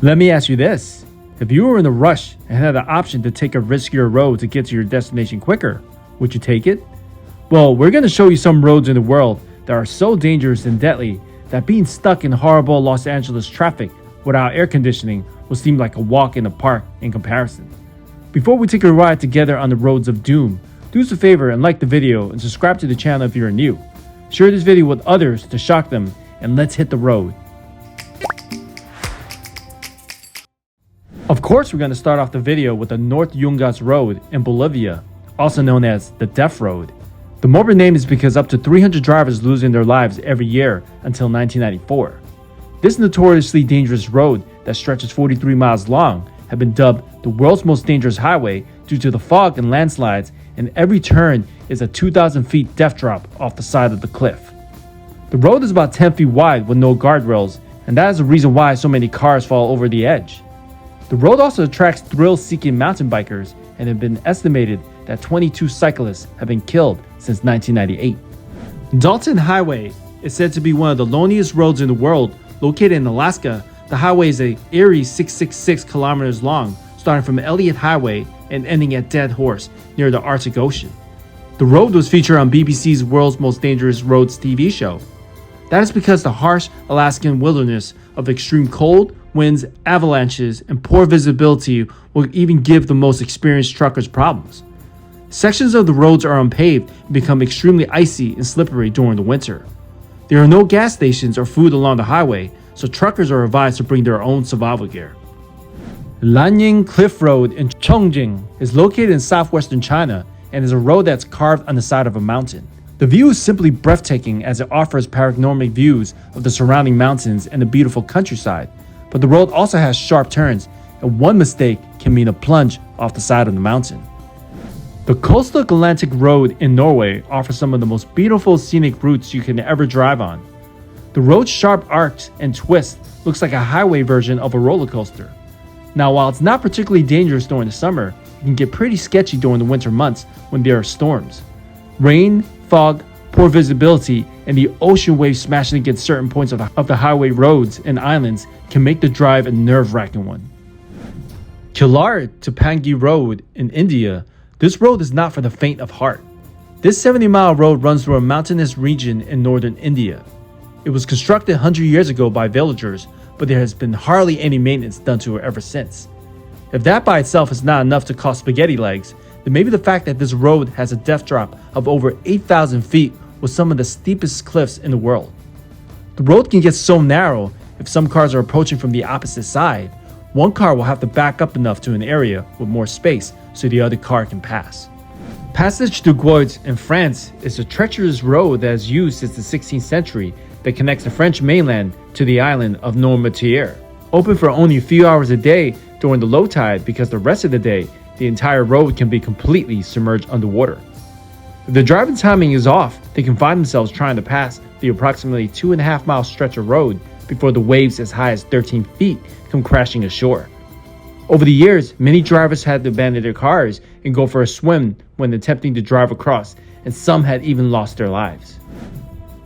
Let me ask you this. If you were in a rush and had the option to take a riskier road to get to your destination quicker, would you take it? Well, we're going to show you some roads in the world that are so dangerous and deadly that being stuck in horrible Los Angeles traffic without air conditioning will seem like a walk in the park in comparison. Before we take a ride together on the roads of doom, do us a favor and like the video and subscribe to the channel if you're new. Share this video with others to shock them, and let's hit the road. Of course, we're going to start off the video with the North YUNGA's Road in Bolivia, also known as the Death Road. The morbid name is because up to 300 drivers losing their lives every year until 1994. This notoriously dangerous road that stretches 43 miles long had been dubbed the world's most dangerous highway due to the fog and landslides, and every turn is a 2,000 feet death drop off the side of the cliff. The road is about 10 feet wide with no guardrails, and that is the reason why so many cars fall over the edge. The road also attracts thrill-seeking mountain bikers, and it has been estimated that 22 cyclists have been killed since 1998. Dalton Highway is said to be one of the loneliest roads in the world. Located in Alaska, the highway is an eerie 666 kilometers long, starting from Elliott Highway and ending at Dead Horse near the Arctic Ocean. The road was featured on BBC's World's Most Dangerous Roads TV show. That is because the harsh Alaskan wilderness of extreme cold, winds, avalanches, and poor visibility will even give the most experienced truckers problems. Sections of the roads are unpaved and become extremely icy and slippery during the winter. There are no gas stations or food along the highway, so truckers are advised to bring their own survival gear. LANYING Cliff Road in CHONGQING is located in southwestern China and is a road that's carved on the side of a mountain. The view is simply breathtaking as it offers panoramic views of the surrounding mountains and the beautiful countryside, but the road also has sharp turns, and one mistake can mean a plunge off the side of the mountain. The Coastal Atlantic Road in Norway offers some of the most beautiful scenic routes you can ever drive on. The road's sharp arcs and twists looks like a highway version of a roller coaster. Now, while it's not particularly dangerous during the summer, it can get pretty sketchy during the winter months when there are storms. Rain, fog, poor visibility, and the ocean waves smashing against certain points of the highway roads and islands can make the drive a nerve-wracking one. Kilar to Pangi Road in India. This road is not for the faint of heart. This 70-mile road runs through a mountainous region in northern India. It was constructed 100 years ago by villagers, but there has been hardly any maintenance done to it ever since. If that by itself is not enough to cause spaghetti legs, then maybe the fact that this road has a depth drop of over 8,000 feet with some of the steepest cliffs in the world. The road can get so narrow, if some cars are approaching from the opposite side, one car will have to back up enough to an area with more space so the other car can pass. PASSAGE-DU-GOIS in France is a treacherous road that is used since the 16th century that connects the French mainland to the island of NORWAY. Open for only a few hours a day during the low tide because the rest of the day, the entire road can be completely submerged underwater. If the driving timing is off, they can find themselves trying to pass the approximately 2.5 mile stretch of road before the waves as high as 13 feet come crashing ashore. Over the years, many drivers had to abandon their cars and go for a swim when attempting to drive across, and some had even lost their lives.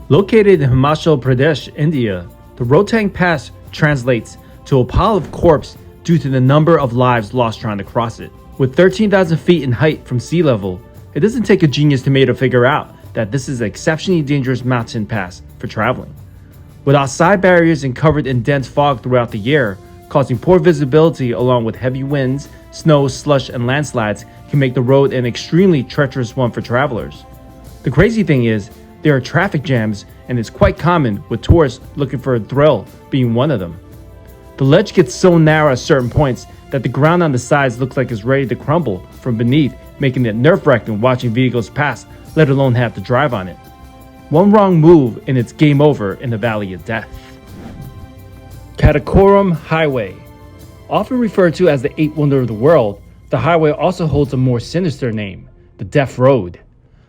Located in Himachal Pradesh, India, the ROHTANG Pass translates to a pile of corpses due to the number of lives lost trying to cross it. With 13,000 feet in height from sea level, it doesn't take a genius tomato to figure out that this is an exceptionally dangerous mountain pass for traveling. Without side barriers and covered in dense fog throughout the year, causing poor visibility along with heavy winds, snow, slush, and landslides can make the road an extremely treacherous one for travelers. The crazy thing is, there are traffic jams, and it's quite common with tourists looking for a thrill being one of them. The ledge gets so narrow at certain points that the ground on the sides looks like it's ready to crumble from beneath, making it nerve-wracking watching vehicles pass, let alone have to drive on it. One wrong move and it's game over in the Valley of Death. KARAKORAM Highway. Often referred to as the eighth wonder of the world, the highway also holds a more sinister name, the Death Road.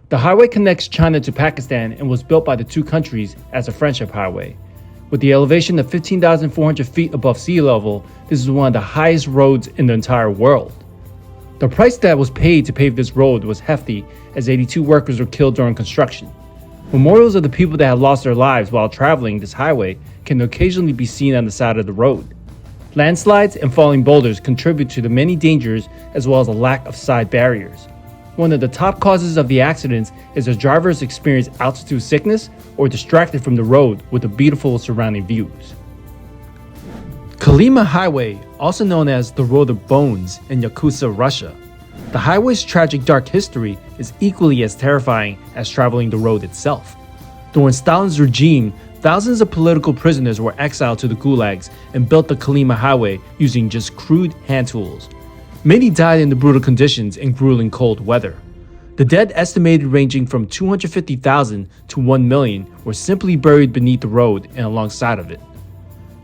The highway connects China to Pakistan and was built by the two countries as a friendship highway. With the elevation of 15,400 feet above sea level, this is one of the highest roads in the entire world. The price that was paid to pave this road was hefty, as 82 workers were killed during construction. Memorials of the people that have lost their lives while traveling this highway can occasionally be seen on the side of the road. Landslides and falling boulders contribute to the many dangers as well as a lack of side barriers. One of the top causes of the accidents is the drivers experience altitude sickness or distracted from the road with the beautiful surrounding views. KOLYMA Highway, also known as the Road of Bones in Yakutsk, Russia. The highway's tragic dark history is equally as terrifying as traveling the road itself. During Stalin's regime, thousands of political prisoners were exiled to the gulags and built the KOLYMA Highway using just crude hand tools. Many died in the brutal conditions and grueling cold weather. The dead, estimated ranging from 250,000 to 1 million, were simply buried beneath the road and alongside of it.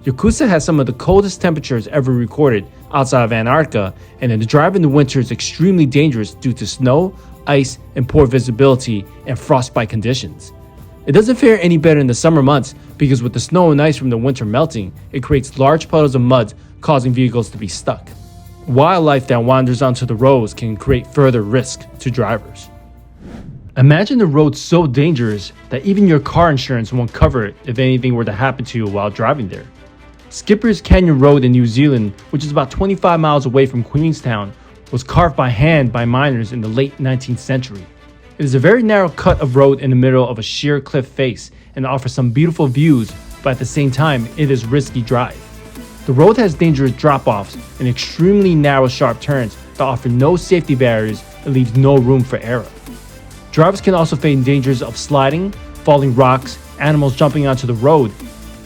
Yakutsk has some of the coldest temperatures ever recorded outside of Antarctica, and the drive in the winter is extremely dangerous due to snow, ice, and poor visibility and frostbite conditions. It doesn't fare any better in the summer months because with the snow and ice from the winter melting, it creates large puddles of mud, causing vehicles to be stuck. Wildlife that wanders onto the roads can create further risk to drivers. Imagine the road so dangerous that even your car insurance won't cover it if anything were to happen to you while driving there. Skipper's Canyon Road in New Zealand, which is about 25 miles away from Queenstown, was carved by hand by miners in the late 19th century. It is a very narrow cut of road in the middle of a sheer cliff face and offers some beautiful views, but at the same time, it is a risky drive. The road has dangerous drop-offs and extremely narrow sharp turns that offer no safety barriers and leaves no room for error. Drivers can also face dangers of sliding, falling rocks, animals jumping onto the road,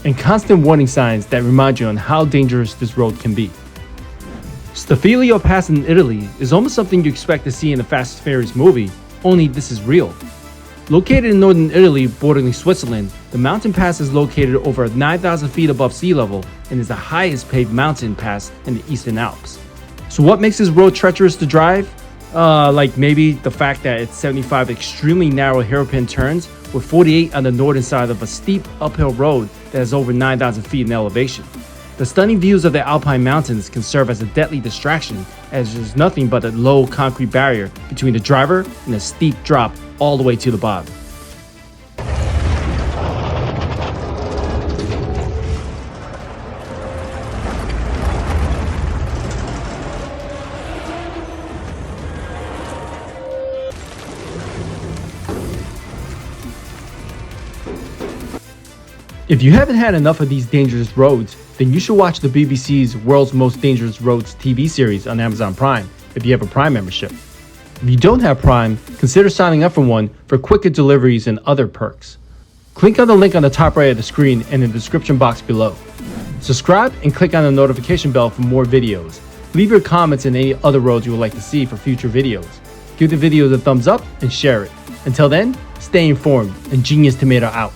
and constant warning signs that remind you on how dangerous this road can be. STEVLIO Pass in Italy is almost something you expect to see in a Fast and Furious movie, only this is real. Located in northern Italy, bordering Switzerland, the mountain pass is located over 9,000 feet above sea level and is the highest paved mountain pass in the Eastern Alps. So what makes this road treacherous to drive? Like maybe the fact that it's 75 extremely narrow hairpin turns with 48 on the northern side of a steep uphill road that is over 9,000 feet in elevation. The stunning views of the Alpine mountains can serve as a deadly distraction, as there's nothing but a low concrete barrier between the driver and a steep drop all the way to the bottom. If you haven't had enough of these dangerous roads, then you should watch the BBC's World's Most Dangerous Roads TV series on Amazon Prime if you have a Prime membership. If you don't have Prime, consider signing up for one for quicker deliveries and other perks. Click on the link on the top right of the screen and in the description box below. Subscribe and click on the notification bell for more videos. Leave your comments and any other roads you would like to see for future videos. Give the videos a thumbs up and share it. Until then, stay informed and Genius Tomato out.